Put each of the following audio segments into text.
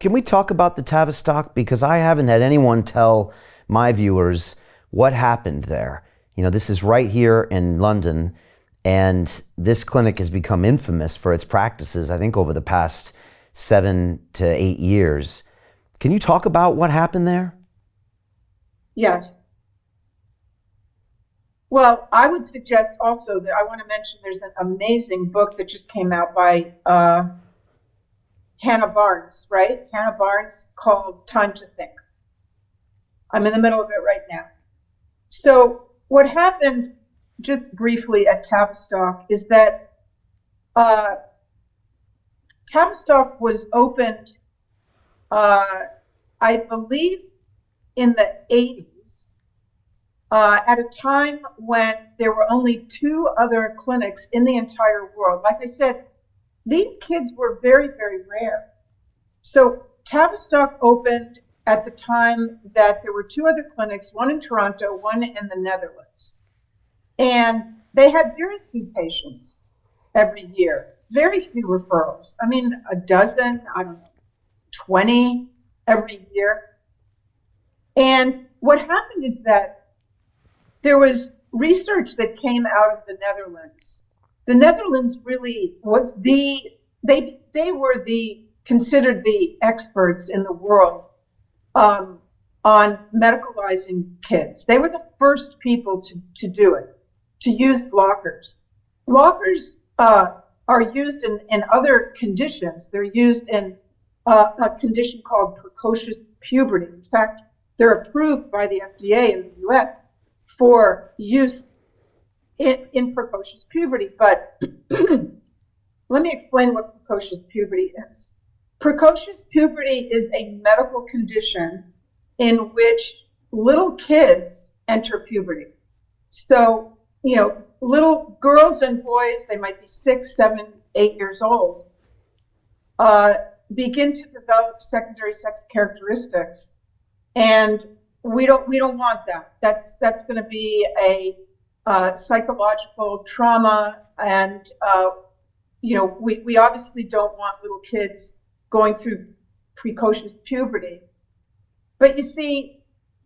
Can we talk about the Tavistock? Because I haven't had anyone tell my viewers what happened there. This is right here in London, and this clinic has become infamous for its practices, I think, over the past 7 to 8 years. Can you talk about what happened there? Yes. Well, I would suggest also that I want to mention there's an amazing book that just came out by Hannah Barnes, right? Hannah Barnes, called Time to Think. I'm in the middle of it right now. So what happened, just briefly, at Tavistock is that Tavistock was opened, I believe, in the 80s, at a time when there were only 2 other clinics in the entire world. Like I said, these kids were very, very rare. So Tavistock opened at the time that there were 2 other clinics, one in Toronto, one in the Netherlands. And they had very few patients every year, very few referrals. I mean, a dozen, I don't know, 20 every year. And what happened is that there was research that came out of the Netherlands. The Netherlands really was they were considered the experts in the world on medicalizing kids. They were the first people to do it, to use blockers. Blockers are used in other conditions. They're used in a condition called precocious puberty. In fact, they're approved by the FDA in the US for use in precocious puberty. But let me explain what precocious puberty is. Precocious puberty is a medical condition in which little kids enter puberty. So, little girls and boys, they might be 6, 7, 8 years old, begin to develop secondary sex characteristics. And we don't want that. That's going to be a psychological trauma, and we obviously don't want little kids going through precocious puberty. But you see,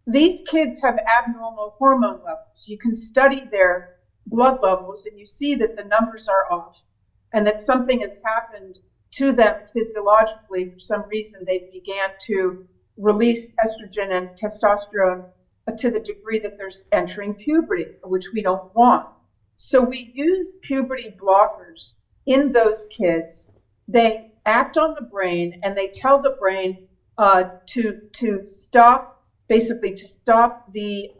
these kids have abnormal hormone levels. You can study their blood levels and you see that the numbers are off and that something has happened to them physiologically. For some reason, they began to release estrogen and testosterone to the degree that they're entering puberty, which we don't want. So we use puberty blockers in those kids. They act on the brain and they tell the brain to stop, basically to stop the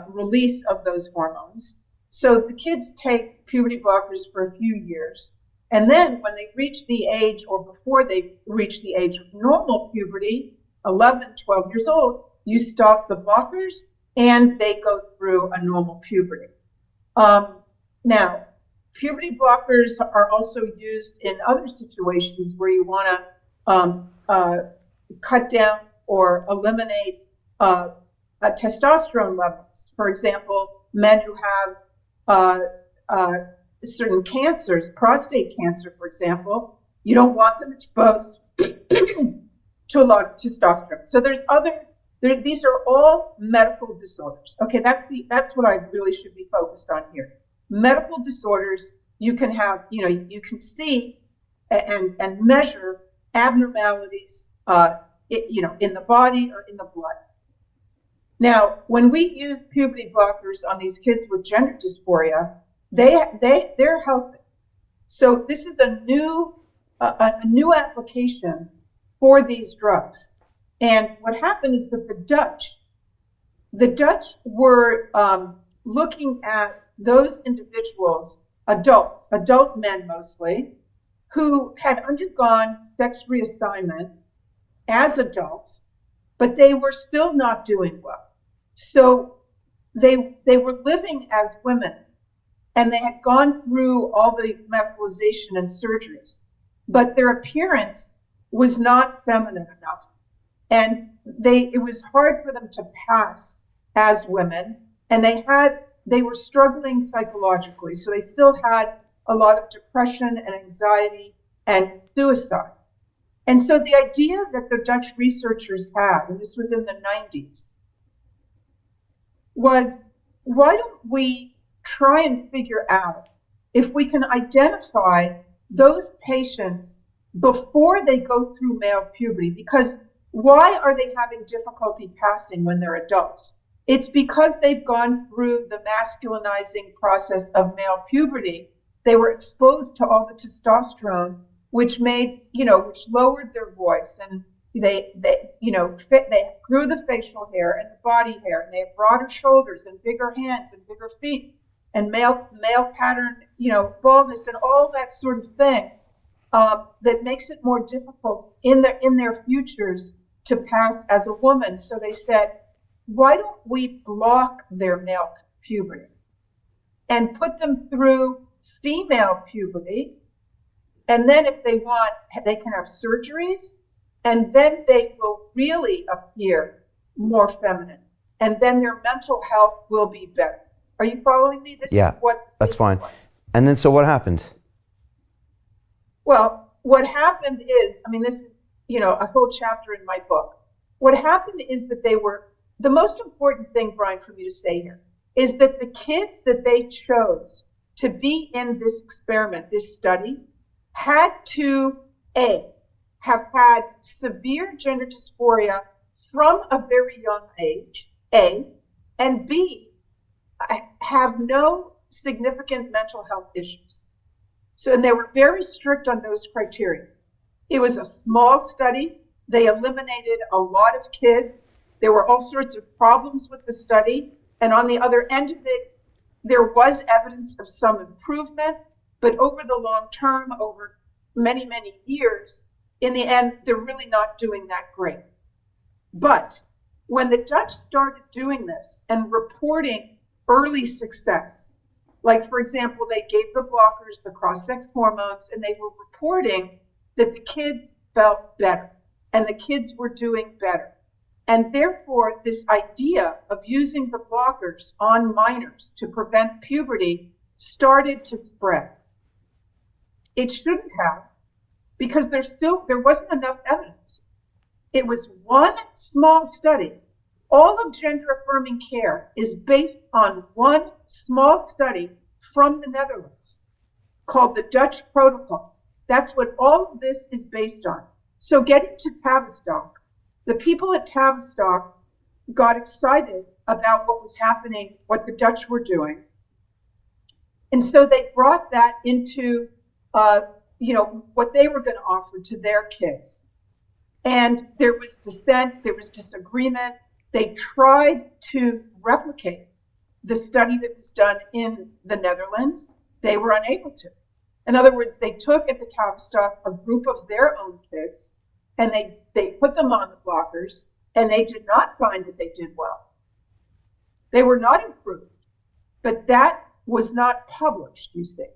release of those hormones. So the kids take puberty blockers for a few years. And then when they reach the age, or before they reach the age of normal puberty, 11, 12 years old, you stop the blockers and they go through a normal puberty. Now, puberty blockers are also used in other situations where you want to cut down or eliminate testosterone levels. For example, men who have certain cancers, prostate cancer, for example, you don't want them exposed to a lot of testosterone. So these are all medical disorders. Okay, that's what I really should be focused on here. Medical disorders, you can have, you can see and measure abnormalities, in the body or in the blood. Now, when we use puberty blockers on these kids with gender dysphoria, they're healthy. So this is a new application for these drugs. And what happened is that the Dutch were looking at those individuals, adult men mostly, who had undergone sex reassignment as adults, but they were still not doing well. So they were living as women, and they had gone through all the medicalization and surgeries, but their appearance was not feminine enough. And it was hard for them to pass as women, and they were struggling psychologically. So they still had a lot of depression and anxiety and suicide. And so the idea that the Dutch researchers had, and this was in the 90s, was why don't we try and figure out if we can identify those patients before they go through male puberty? Because why are they having difficulty passing when they're adults? It's because they've gone through the masculinizing process of male puberty. They were exposed to all the testosterone, which made, which lowered their voice, and they grew the facial hair and the body hair, and they have broader shoulders and bigger hands and bigger feet and male pattern, baldness and all that sort of thing, that makes it more difficult in their futures to pass as a woman. So they said, why don't we block their male puberty and put them through female puberty? And then if they want, they can have surgeries, and then they will really appear more feminine. And then their mental health will be better. Are you following me? This is what that's fine. Was. And then, so what happened? Well, what happened is, this is, a whole chapter in my book. What happened is that the most important thing, Brian, for me to say here, is that the kids that they chose to be in this experiment, this study, had to, A, have had severe gender dysphoria from a very young age, A, and B, have no significant mental health issues. So, and they were very strict on those criteria. It was a small study. They eliminated a lot of kids. There were all sorts of problems with the study. And on the other end of it, there was evidence of some improvement, but over the long term, over many, many years, in the end, they're really not doing that great. But when the Dutch started doing this and reporting early success, like, for example, they gave the blockers, the cross-sex hormones, and they were reporting that the kids felt better and the kids were doing better. And therefore, this idea of using the blockers on minors to prevent puberty started to spread. It shouldn't have, because there wasn't enough evidence. It was one small study. All of gender-affirming care is based on one small study from the Netherlands called the Dutch Protocol. That's what all of this is based on. So getting to Tavistock, the people at Tavistock got excited about what was happening, what the Dutch were doing. And so they brought that into, what they were going to offer to their kids. And there was dissent, there was disagreement. They tried to replicate the study that was done in the Netherlands. They were unable to. In other words, they took at the Tavistock a group of their own kids, and they put them on the blockers, and they did not find that they did well. They were not improved, but that was not published, you see.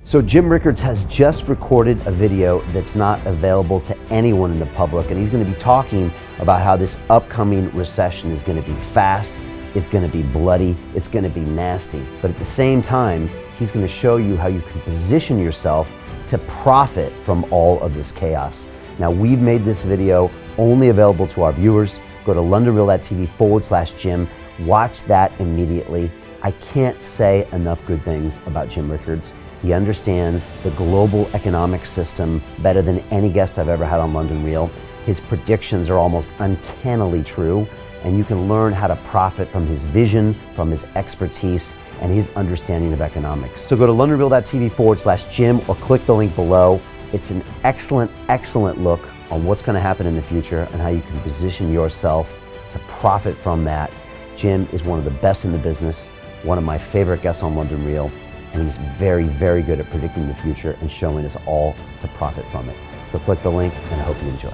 So Jim Rickards has just recorded a video that's not available to anyone in the public, and he's going to be talking about how this upcoming recession is going to be fast, it's going to be bloody, it's going to be nasty. But at the same time, he's going to show you how you can position yourself to profit from all of this chaos. Now, we've made this video only available to our viewers. Go to londonreal.tv/Jim. Watch that immediately. I can't say enough good things about Jim Rickards. He understands the global economic system better than any guest I've ever had on London Real. His predictions are almost uncannily true, and you can learn how to profit from his vision, from his expertise, and his understanding of economics. So go to londonreal.tv/Jim or click the link below. It's an excellent, excellent look on what's going to happen in the future and how you can position yourself to profit from that. Jim is one of the best in the business, one of my favorite guests on London Real, and he's very, very good at predicting the future and showing us all to profit from it. So click the link, and I hope you enjoy.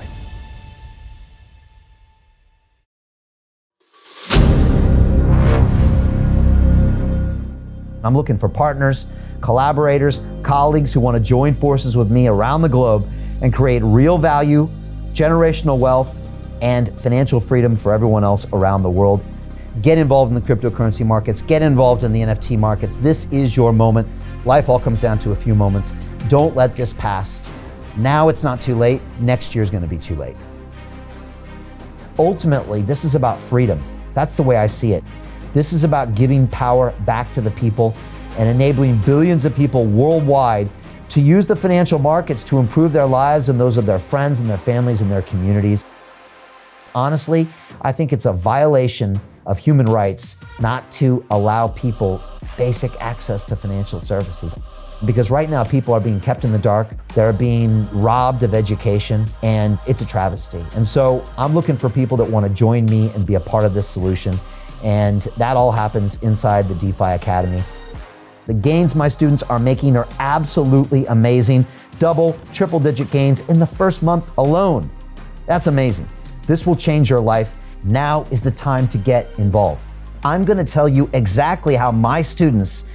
I'm looking for partners, collaborators, colleagues who want to join forces with me around the globe and create real value, generational wealth, and financial freedom for everyone else around the world. Get involved in the cryptocurrency markets, get involved in the NFT markets. This is your moment. Life all comes down to a few moments. Don't let this pass. Now it's not too late. Next year's going to be too late. Ultimately, this is about freedom. That's the way I see it. This is about giving power back to the people and enabling billions of people worldwide to use the financial markets to improve their lives and those of their friends and their families and their communities. Honestly, I think it's a violation of human rights not to allow people basic access to financial services. Because right now people are being kept in the dark, they're being robbed of education, and it's a travesty. And so I'm looking for people that want to join me and be a part of this solution. And that all happens inside the DeFi Academy. The gains my students are making are absolutely amazing. Double, triple digit gains in the first month alone. That's amazing. This will change your life. Now is the time to get involved. I'm going to tell you exactly how my students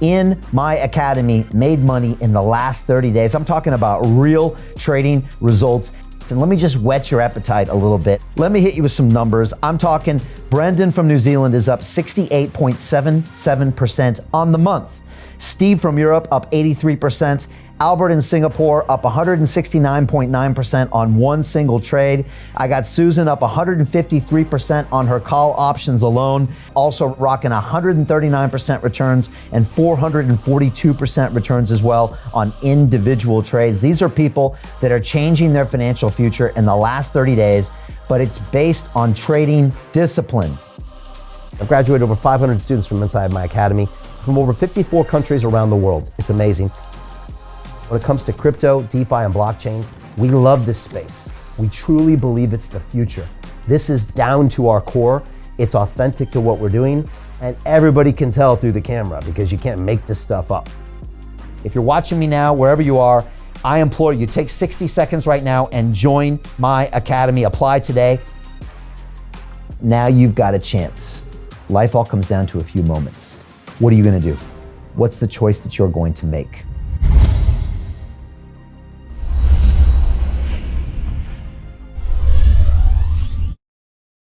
in my academy made money in the last 30 days. I'm talking about real trading results. And let me just whet your appetite a little bit. Let me hit you with some numbers. I'm talking Brendan from New Zealand is up 68.77% on the month. Steve from Europe up 83%. Albert in Singapore up 169.9% on one single trade. I got Susan up 153% on her call options alone, also rocking 139% returns and 442% returns as well on individual trades. These are people that are changing their financial future in the last 30 days, but it's based on trading discipline. I've graduated over 500 students from inside my academy from over 54 countries around the world. It's amazing. When it comes to crypto, DeFi, and blockchain, we love this space. We truly believe it's the future. This is down to our core. It's authentic to what we're doing, and everybody can tell through the camera because you can't make this stuff up. If you're watching me now, wherever you are, I implore you, take 60 seconds right now and join my academy. Apply today. Now you've got a chance. Life all comes down to a few moments. What are you going to do? What's the choice that you're going to make?